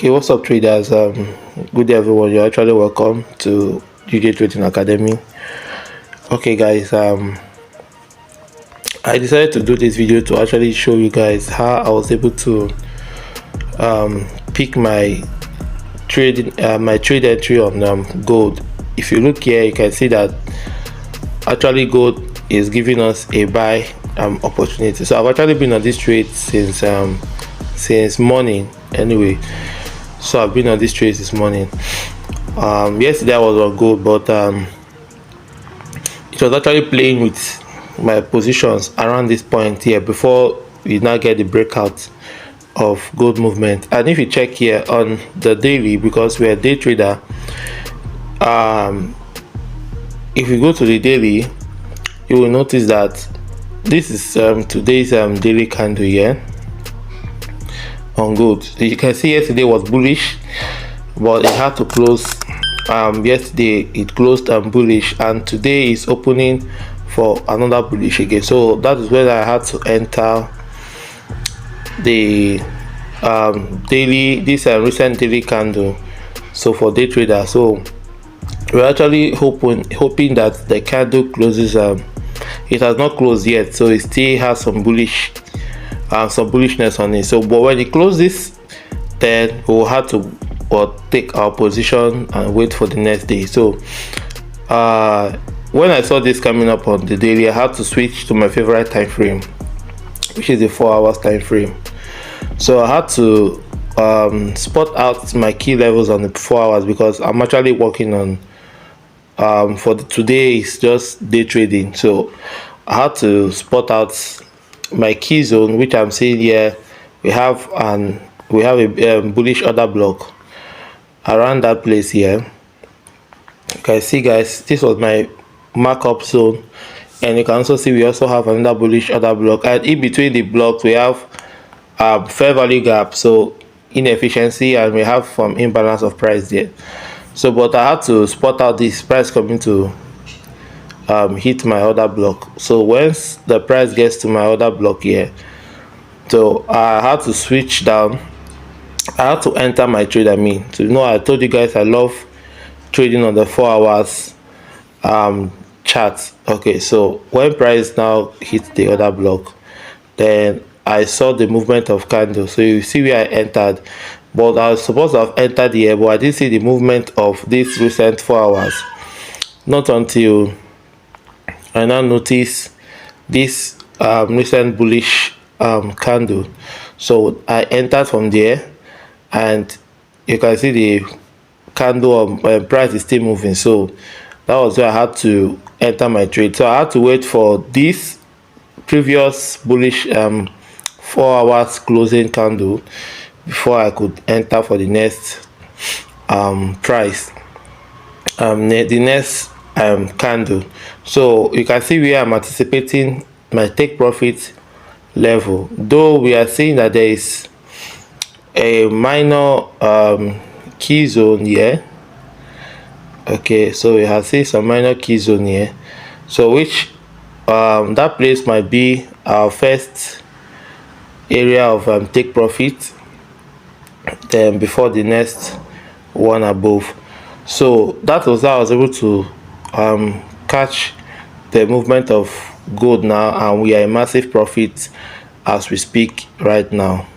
Okay, what's up traders? Good day everyone. You're actually welcome to UJ Trading Academy. Okay guys, I decided to do this video to actually show you guys how I was able to pick my trade entry on gold. If you look here, you can see that actually gold is giving us a buy opportunity. So I've actually been on this trade since morning anyway. So I've been on this trade this morning. Yesterday I was on gold, but it was actually playing with my positions around this point here before we now get the breakout of gold movement. And if you check here on the daily, because we're a day trader, if you go to the daily, you will notice that this is today's daily candle here on gold. So you can see yesterday was bullish, but it had to close. Yesterday it closed bullish, and today is opening for another bullish again. So that is where I had to enter the daily, this recent daily candle. So for day trader, so we're actually hoping that the candle closes. It has not closed yet, so it still has some bullishness on it. So but when it closes, then we'll have to take our position and wait for the next day. So when I saw this coming up on the daily, I had to switch to my favorite time frame, which is the 4 hours time frame. So I had to spot out my key levels on the 4 hours, because I'm actually working on today is just day trading. So I had to spot out my key zone, which I'm seeing here. We have a bullish order block around that place here. You can see guys, this was my markup zone, and you can also see we also have another bullish order block, and in between the blocks we have fair value gap, so inefficiency, and we have some imbalance of price there. So but I had to spot out this price coming to hit my order block. So once the price gets to my order block here, so I had to switch down. I had to enter my trade. So I told you guys I love trading on the 4 hours chart. Okay, so when price now hits the order block, then I saw the movement of candle. So you see where I entered, but I was supposed to have entered here, but I didn't see the movement of this recent 4 hours. Not until I now notice this recent bullish candle. So I entered from there, and you can see the candle price is still moving. So that was where I had to enter my trade. So I had to wait for this previous bullish 4 hours closing candle before I could enter for the next price, the next candle. So you can see where I'm anticipating my take profit level, though we are seeing that there is a minor key zone here. Okay, so we have seen some minor key zone here, so which that place might be our first area of take profit, then before the next one above. So that was how I was able to catch the movement of gold now, and we are in massive profit as we speak right now.